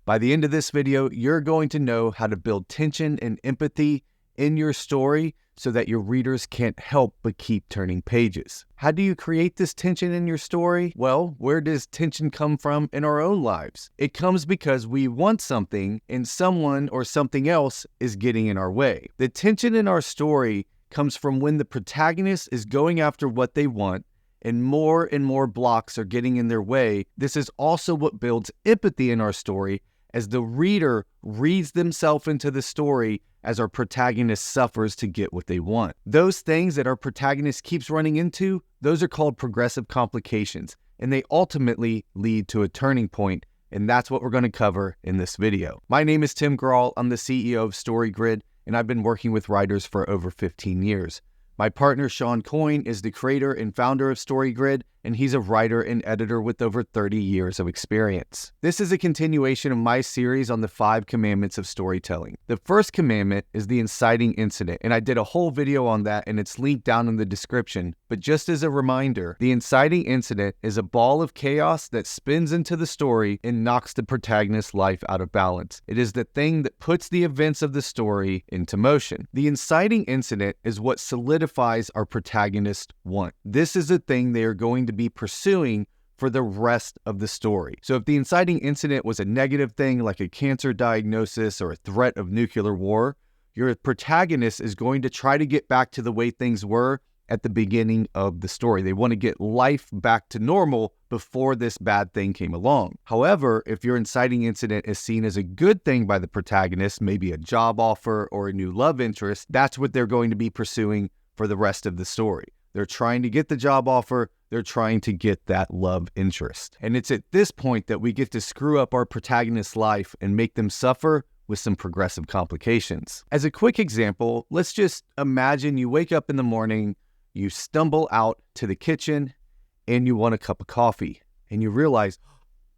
By the end of this video, you're going to know how to build tension and empathy in your story so that your readers can't help but keep turning pages. How do you create this tension in your story? Well, where does tension come from in our own lives? It comes because we want something and someone or something else is getting in our way. The tension in our story comes from when the protagonist is going after what they want and more blocks are getting in their way. This is also what builds empathy in our story as the reader reads themselves into the story as our protagonist suffers to get what they want. Those things that our protagonist keeps running into, those are called progressive complications, and they ultimately lead to a turning point, and that's what we're going to cover in this video. My name is Tim Grahl. I'm the CEO of StoryGrid, and I've been working with writers for over 15 years. My partner, Sean Coyne, is the creator and founder of StoryGrid, and he's a writer and editor with over 30 years of experience. This is a continuation of my series on the 5 commandments of storytelling. The first commandment is the inciting incident, and I did a whole video on that, and it's linked down in the description. But just as a reminder, the inciting incident is a ball of chaos that spins into the story and knocks the protagonist's life out of balance. It is the thing that puts the events of the story into motion. The inciting incident is what solidifies our protagonist's want. This is the thing they are going to be pursuing for the rest of the story. So if the inciting incident was a negative thing like a cancer diagnosis or a threat of nuclear war, your protagonist is going to try to get back to the way things were at the beginning of the story. They want to get life back to normal before this bad thing came along. However, if your inciting incident is seen as a good thing by the protagonist, maybe a job offer or a new love interest, that's what they're going to be pursuing for the rest of the story. They're trying to get the job offer. They're trying to get that love interest. And it's at this point that we get to screw up our protagonist's life and make them suffer with some progressive complications. As a quick example, let's just imagine you wake up in the morning, you stumble out to the kitchen, and you want a cup of coffee. And you realize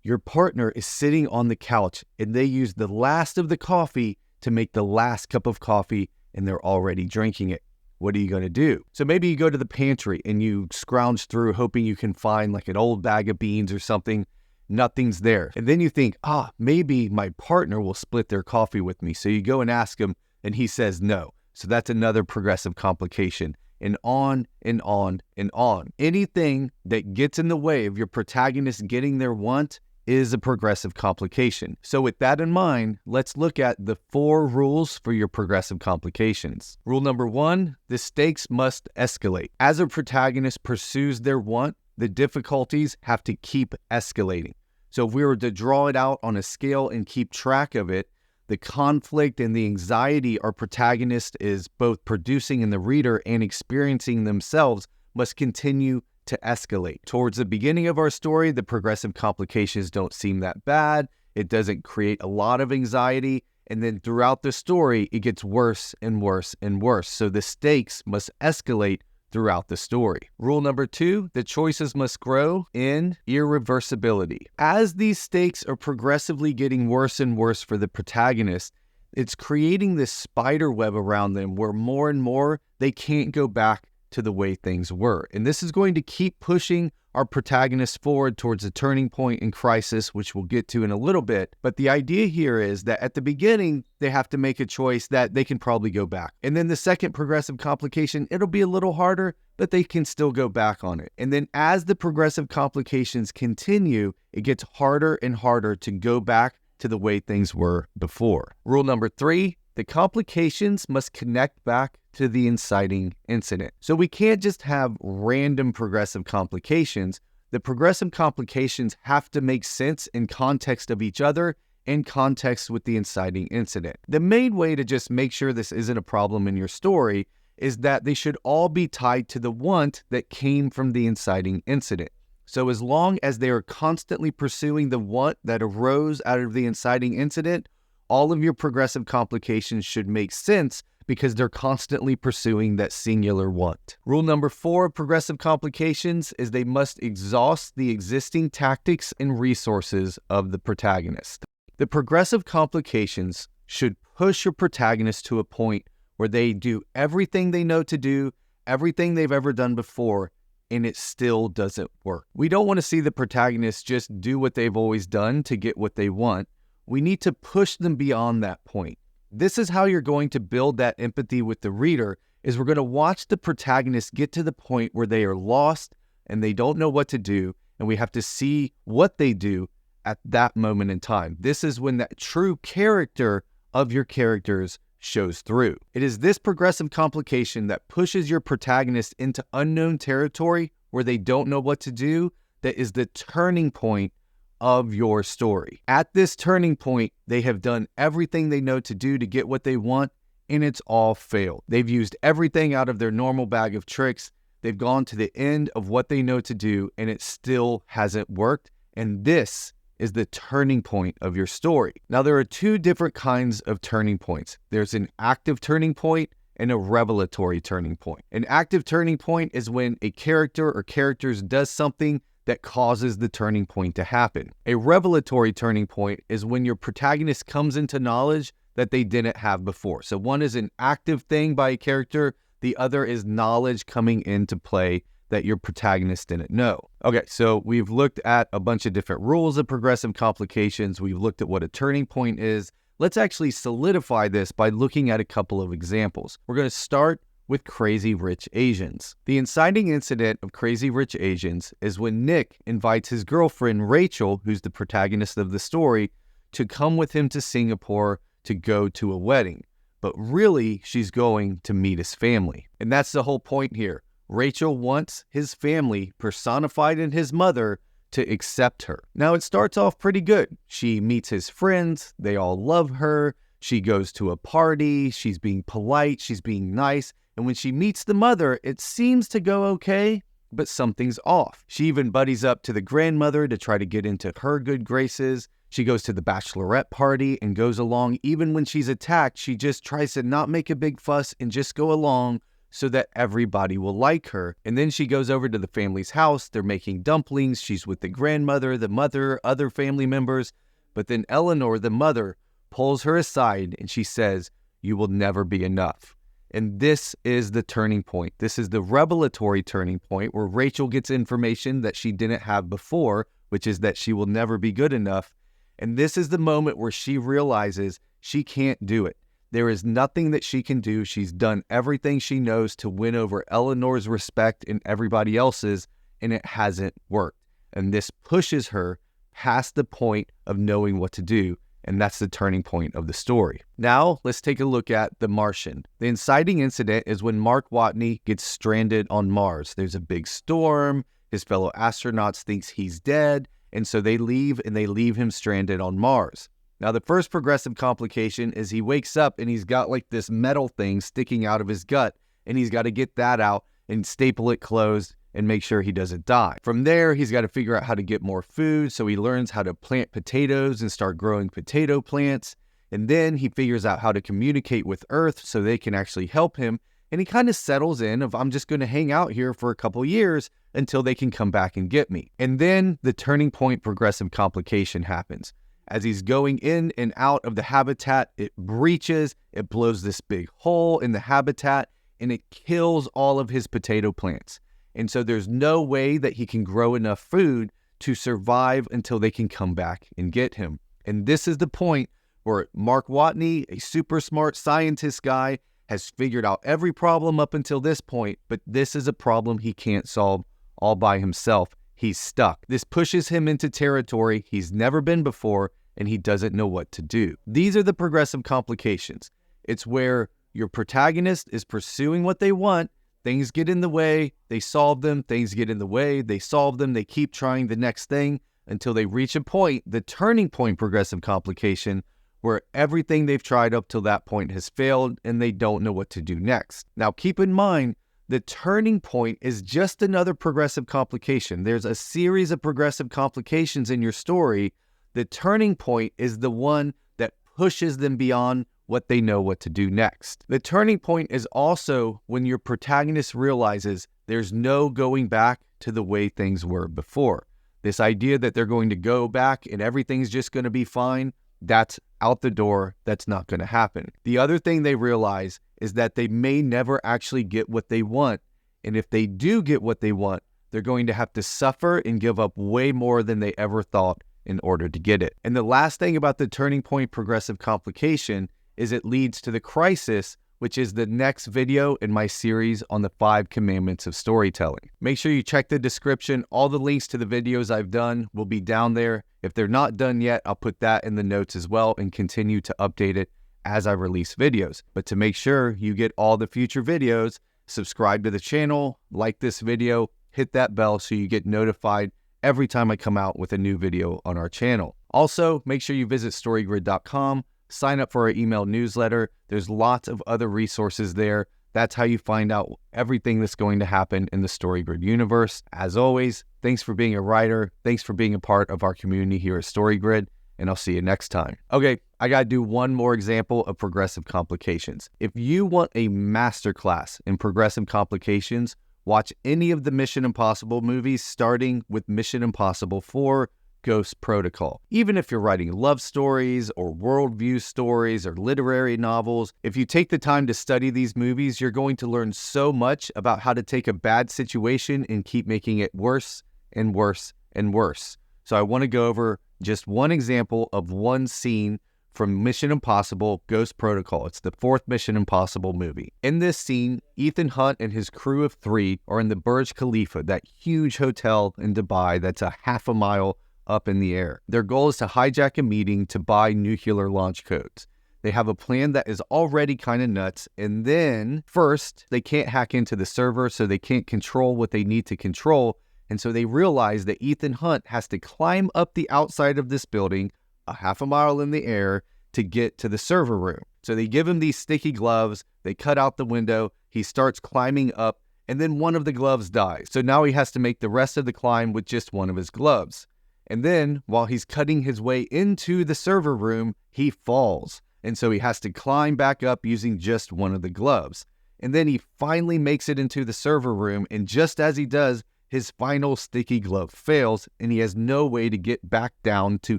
your partner is sitting on the couch and they used the last of the coffee to make the last cup of coffee and they're already drinking it. What are you going to do? So maybe you go to the pantry and you scrounge through hoping you can find like an old bag of beans or something. Nothing's there. And then you think, maybe my partner will split their coffee with me. So you go and ask him and he says no. So that's another progressive complication. And on and on and on. Anything that gets in the way of your protagonist getting their want is a progressive complication. So with that in mind, let's look at the 4 rules for your progressive complications. Rule number 1, the stakes must escalate. As a protagonist pursues their want, the difficulties have to keep escalating. So if we were to draw it out on a scale and keep track of it, the conflict and the anxiety our protagonist is both producing in the reader and experiencing themselves must continue to escalate. Towards the beginning of our story, the progressive complications don't seem that bad. It doesn't create a lot of anxiety. And then throughout the story, it gets worse and worse and worse. So the stakes must escalate throughout the story. Rule number 2, the choices must grow in irreversibility. As these stakes are progressively getting worse and worse for the protagonist, it's creating this spider web around them where more and more they can't go back to the way things were. And this is going to keep pushing our protagonist forward towards a turning point in crisis, which we'll get to in a little bit. But the idea here is that at the beginning, they have to make a choice that they can probably go back. And then the second progressive complication, it'll be a little harder, but they can still go back on it. And then as the progressive complications continue, it gets harder and harder to go back to the way things were before. Rule number 3, the complications must connect back to the inciting incident. So we can't just have random progressive complications. The progressive complications have to make sense in context of each other and context with the inciting incident. The main way to just make sure this isn't a problem in your story is that they should all be tied to the want that came from the inciting incident. So as long as they are constantly pursuing the want that arose out of the inciting incident, all of your progressive complications should make sense because they're constantly pursuing that singular want. Rule number 4 of progressive complications is they must exhaust the existing tactics and resources of the protagonist. The progressive complications should push your protagonist to a point where they do everything they know to do, everything they've ever done before, and it still doesn't work. We don't want to see the protagonist just do what they've always done to get what they want. we need to push them beyond that point. This is how you're going to build that empathy with the reader, is we're going to watch the protagonist get to the point where they are lost and they don't know what to do, and we have to see what they do at that moment in time. This is when that true character of your characters shows through. It is this progressive complication that pushes your protagonist into unknown territory where they don't know what to do that is the turning point of your story. At this turning point, they have done everything they know to do to get what they want, and it's all failed. They've used everything out of their normal bag of tricks. They've gone to the end of what they know to do, and it still hasn't worked. And this is the turning point of your story. Now, there are two different kinds of turning points. There's an active turning point and a revelatory turning point. An active turning point is when a character or characters does something that causes the turning point to happen. A revelatory turning point is when your protagonist comes into knowledge that they didn't have before. So one is an active thing by a character, the other is knowledge coming into play that your protagonist didn't know. Okay, so we've looked at a bunch of different rules of progressive complications. We've looked at what a turning point is. Let's actually solidify this by looking at a couple of examples. We're going to start with Crazy Rich Asians. The inciting incident of Crazy Rich Asians is when Nick invites his girlfriend Rachel, who's the protagonist of the story, to come with him to Singapore to go to a wedding. But really, she's going to meet his family. And that's the whole point here. Rachel wants his family, personified in his mother, to accept her. Now, it starts off pretty good. She meets his friends. They all love her. She goes to a party. She's being polite. She's being nice. And when she meets the mother, it seems to go okay, but something's off. She even buddies up to the grandmother to try to get into her good graces. She goes to the bachelorette party and goes along. Even when she's attacked, she just tries to not make a big fuss and just go along so that everybody will like her. And then she goes over to the family's house. They're making dumplings. She's with the grandmother, the mother, other family members. But then Eleanor, the mother, pulls her aside and she says, "You will never be enough." And this is the turning point. This is the revelatory turning point where Rachel gets information that she didn't have before, which is that she will never be good enough. And this is the moment where she realizes she can't do it. There is nothing that she can do. She's done everything she knows to win over Eleanor's respect and everybody else's, and it hasn't worked. And this pushes her past the point of knowing what to do. And that's the turning point of the story. Now, let's take a look at The Martian. The inciting incident is when Mark Watney gets stranded on Mars. There's a big storm. His fellow astronauts thinks he's dead. And so they leave, and they leave him stranded on Mars. Now, the first progressive complication is he wakes up and he's got like this metal thing sticking out of his gut, and he's got to get that out and staple it closed and make sure he doesn't die. From there, he's got to figure out how to get more food, so he learns how to plant potatoes and start growing potato plants. And then he figures out how to communicate with Earth so they can actually help him. And he kind of settles in of, I'm just going to hang out here for a couple years until they can come back and get me. And then the turning point progressive complication happens. As he's going in and out of the habitat, it breaches, it blows this big hole in the habitat, and it kills all of his potato plants. And so there's no way that he can grow enough food to survive until they can come back and get him. And this is the point where Mark Watney, a super smart scientist guy, has figured out every problem up until this point, but this is a problem he can't solve all by himself. He's stuck. This pushes him into territory he's never been before, and he doesn't know what to do. These are the progressive complications. It's where your protagonist is pursuing what they want. Things get in the way, they solve them. Things get in the way, they solve them. They keep trying the next thing until they reach a point, the turning point progressive complication, where everything they've tried up till that point has failed and they don't know what to do next. Now, keep in mind, the turning point is just another progressive complication. There's a series of progressive complications in your story. The turning point is the one that pushes them beyond what they know what to do next. The turning point is also when your protagonist realizes there's no going back to the way things were before. This idea that they're going to go back and everything's just going to be fine, that's out the door. That's not going to happen. The other thing they realize is that they may never actually get what they want. And if they do get what they want, they're going to have to suffer and give up way more than they ever thought in order to get it. And the last thing about the turning point progressive complication is it leads to the crisis, which is the next video in my series on the 5 commandments of storytelling. Make sure you check the description. All the links to the videos I've done will be down there. If they're not done yet, I'll put that in the notes as well and continue to update it as I release videos. But to make sure you get all the future videos, subscribe to the channel, like this video, hit that bell so you get notified every time I come out with a new video on our channel. Also, make sure you visit storygrid.com. Sign up for our email newsletter. There's lots of other resources there. That's how you find out everything that's going to happen in the StoryGrid universe. As always, thanks for being a writer. Thanks for being a part of our community here at StoryGrid, and I'll see you next time. Okay, I got to do one more example of progressive complications. If you want a masterclass in progressive complications, watch any of the Mission Impossible movies starting with Mission Impossible 4, Ghost Protocol. Even if you're writing love stories or worldview stories or literary novels, if you take the time to study these movies, you're going to learn so much about how to take a bad situation and keep making it worse and worse and worse. So I want to go over just one example of one scene from Mission Impossible Ghost Protocol. It's the 4th Mission Impossible movie. In this scene, Ethan Hunt and his crew of 3 are in the Burj Khalifa, that huge hotel in Dubai that's a half a mile up in the air. Their goal is to hijack a meeting to buy nuclear launch codes. They have a plan that is already kind of nuts, and then first, they can't hack into the server, so they can't control what they need to control, and so they realize that Ethan Hunt has to climb up the outside of this building, a half a mile in the air, to get to the server room. So they give him these sticky gloves, they cut out the window, he starts climbing up, and then one of the gloves dies. So now he has to make the rest of the climb with just one of his gloves. And then, while he's cutting his way into the server room, he falls. And so he has to climb back up using just one of the gloves. And then he finally makes it into the server room, and just as he does, his final sticky glove fails, and he has no way to get back down to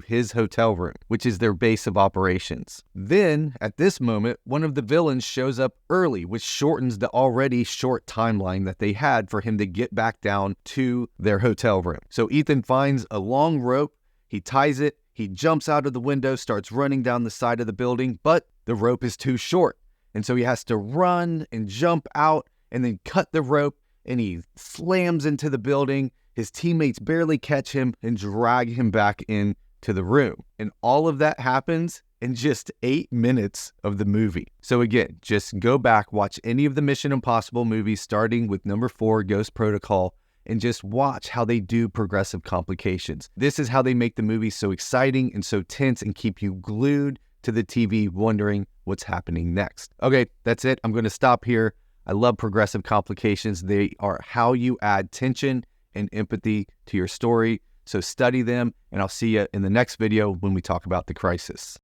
his hotel room, which is their base of operations. Then, at this moment, one of the villains shows up early, which shortens the already short timeline that they had for him to get back down to their hotel room. So Ethan finds a long rope, he ties it, he jumps out of the window, starts running down the side of the building, but the rope is too short. And so he has to run and jump out and then cut the rope, and he slams into the building. His teammates barely catch him and drag him back into the room. And all of that happens in just 8 minutes of the movie. So again, just go back, watch any of the Mission Impossible movies starting with number 4, Ghost Protocol, and just watch how they do progressive complications. This is how they make the movie so exciting and so tense and keep you glued to the TV wondering what's happening next. Okay, that's it. I'm going to stop here. I love progressive complications. They are how you add tension and empathy to your story. So study them, and I'll see you in the next video when we talk about the crisis.